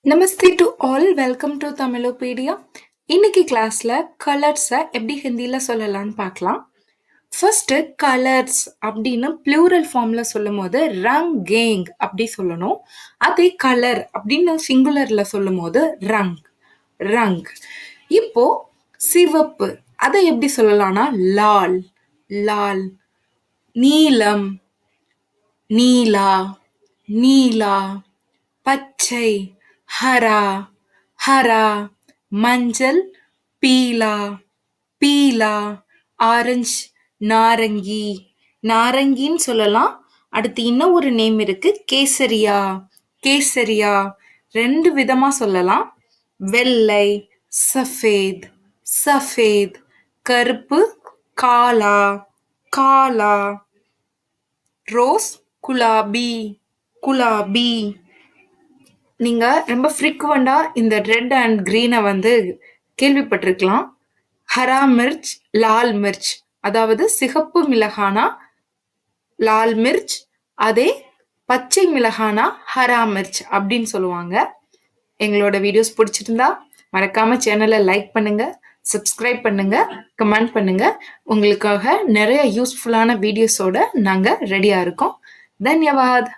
Namaste to all, welcome to Tamilopedia. இன்னைக்கு கிளாஸ்ல கலர்ஸை எப்படி ஹிந்தியில சொல்லலாம்னு பார்க்கலாம். ஃபர்ஸ்ட் கலர்ஸ் அப்படின்னு ப்ளூரல் ஃபார்ம்ல சொல்லும் போது ரங்கேங் அப்படி சொல்லணும். அதே கலர் அப்படின்னு சிங்குலர்ல சொல்லும் போது ரங் ரங். இப்போ சிவப்பு அதை எப்படி சொல்லலாம்னா லால் லால். நீலம் நீலா நீலா. பச்சை ஹரா ஹரா. மஞ்சள் பீலா பீலா. ஆரஞ்சு நாரங்கி நாரங்கின்னு சொல்லலாம். அடுத்து இன்னும் ஒரு நேம் இருக்கு, கேசரியா கேசரியா. ரெண்டு விதமா சொல்லலாம். வெள்ளை சஃபேத் சஃபேத். கருப்பு காலா காலா. ரோஸ் குலாபி குலாபி. நீங்க ரொம்ப ஃப்ரீக்வெண்டா இந்த ரெட் அண்ட் கிரீனை கேள்விப்பட்டிருக்கலாம். ஹரா மிர்ச் லால் மிர்ச், அதாவது சிகப்பு மிளகானா லால் மிர்ச், அதே பச்சை மிளகானா ஹரா மிர்ச் அப்படின்னு சொல்லுவாங்க. எங்களோட வீடியோஸ் பிடிச்சிருந்தா மறக்காம சேனலை லைக் பண்ணுங்க, சப்ஸ்கிரைப் பண்ணுங்க, கமெண்ட் பண்ணுங்க. உங்களுக்காக நிறைய யூஸ்ஃபுல்லான வீடியோஸோட நாங்க ரெடியா இருக்கோம். தன்யவாத்.